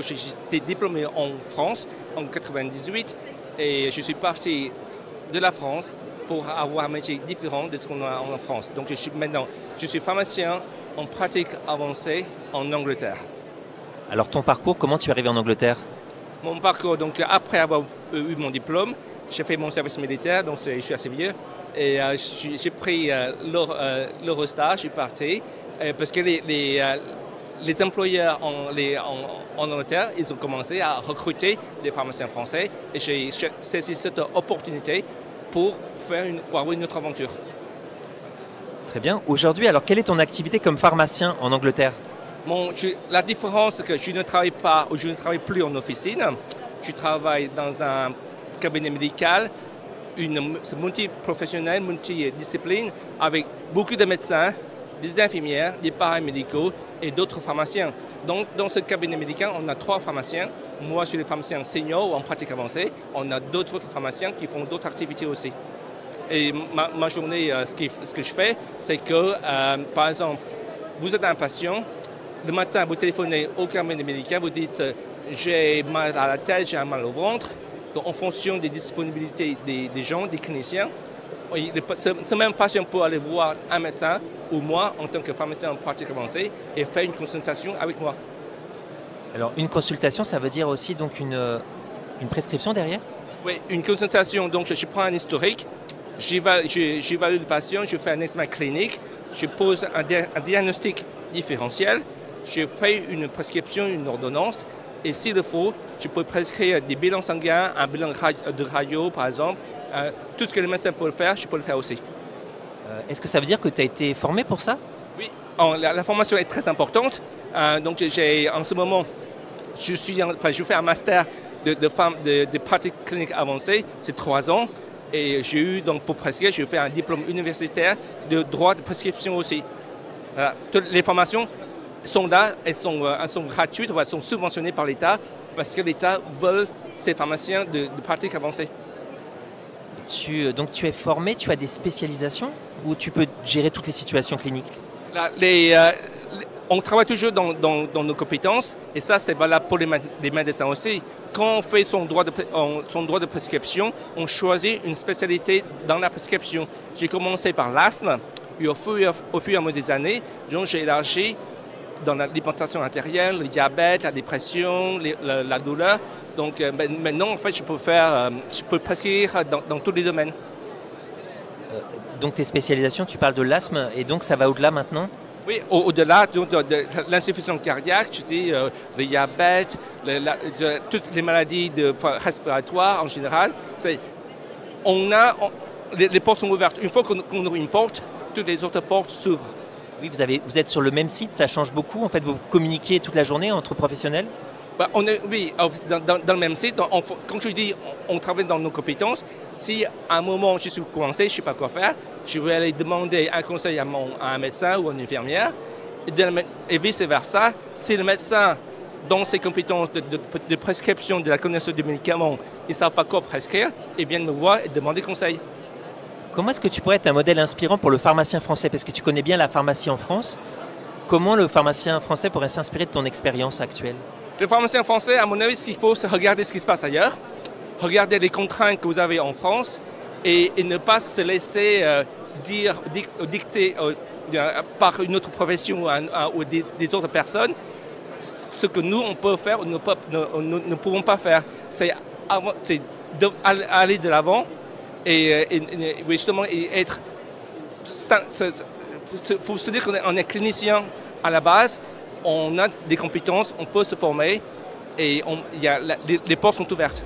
J'étais diplômé en France en 1998 et je suis parti de la France pour avoir un métier différent de ce qu'on a en France. Donc maintenant, je suis pharmacien en pratique avancée en Angleterre. Alors ton parcours, comment tu es arrivé en Angleterre? Mon parcours, donc après avoir eu mon diplôme, j'ai fait mon service militaire, donc je suis assez vieux, et j'ai pris l'Eurostar, je suis parti, parce que les employeurs en Angleterre, ils ont commencé à recruter des pharmaciens français, et j'ai saisi cette opportunité pour avoir une autre aventure. Très bien. Aujourd'hui, alors quelle est ton activité comme pharmacien en Angleterre? La différence, c'est que je ne travaille pas ou je ne travaille plus en officine. Je travaille dans un cabinet médical, c'est multiprofessionnel, multidiscipline, avec beaucoup de médecins, des infirmières, des paramédicaux et d'autres pharmaciens. Donc, dans ce cabinet médical, on a 3 pharmaciens. Moi, je suis le pharmacien senior ou en pratique avancée. On a d'autres pharmaciens qui font d'autres activités aussi. Et ma journée, ce que je fais, c'est que, par exemple, vous êtes un patient, le matin, vous téléphonez au cabinet médical, vous dites j'ai mal à la tête, j'ai un mal au ventre. Donc, en fonction des disponibilités des gens, des cliniciens, ce même patient peut aller voir un médecin ou moi en tant que pharmacien en pratique avancée et faire une consultation avec moi. Alors une consultation, ça veut dire aussi donc une prescription derrière? Oui, une consultation, donc je prends un historique, j'évalue le patient, je fais un examen clinique, je pose un diagnostic différentiel, je fais une prescription, une ordonnance, et s'il le faut, je peux prescrire des bilans sanguins, un bilan de radio par exemple. Tout ce que le médecin peut faire, je peux le faire aussi. Est-ce que ça veut dire que tu as été formé pour ça? Oui, la formation est très importante. Donc en ce moment, je fais un master de pratique clinique avancée, c'est 3 ans. Et j'ai eu, donc pour prescrire, j'ai fait un diplôme universitaire de droit de prescription aussi. Voilà. Toutes les formations sont là, elles sont gratuites, elles sont subventionnées par l'État parce que l'État veut ces pharmaciens de pratique avancée. Donc tu es formé, tu as des spécialisations ou tu peux gérer toutes les situations cliniques? On travaille toujours dans nos compétences et ça c'est valable pour les médecins aussi. Quand on fait son droit de prescription, on choisit une spécialité dans la prescription. J'ai commencé par l'asthme et au fur et à mesure des années, j'ai élargi dans l'alimentation artérielle, le diabète, la dépression, la douleur. Donc maintenant, en fait, je peux prescrire dans tous les domaines. Donc tes spécialisations, tu parles de l'asthme et donc ça va au-delà maintenant? Oui, au-delà de l'insuffisance cardiaque, je dis le diabète, toutes les maladies respiratoires en général. Les portes sont ouvertes. Une fois qu'on ouvre une porte, toutes les autres portes s'ouvrent. Oui, vous êtes sur le même site, ça change beaucoup. En fait, vous communiquez toute la journée entre professionnels? Oui, dans le même site. Quand je dis on travaille dans nos compétences, si à un moment je suis coincé, je ne sais pas quoi faire, je vais aller demander un conseil à un médecin ou à une infirmière et vice-versa. Si le médecin, dans ses compétences de prescription, de la connaissance du médicament, il ne sait pas quoi prescrire, il vient me voir et demander conseil. Comment est-ce que tu pourrais être un modèle inspirant pour le pharmacien français? Parce que tu connais bien la pharmacie en France. Comment le pharmacien français pourrait s'inspirer de ton expérience actuelle? Le pharmacien français, à mon avis, ce qu'il faut, c'est regarder ce qui se passe ailleurs, regarder les contraintes que vous avez en France et ne pas se laisser dicter par une autre profession ou des autres personnes ce que nous, on peut faire ou ne pouvons pas faire. C'est aller de l'avant et justement être... Il faut se dire qu'on est clinicien à la base. On a des compétences, on peut se former et les portes sont ouvertes.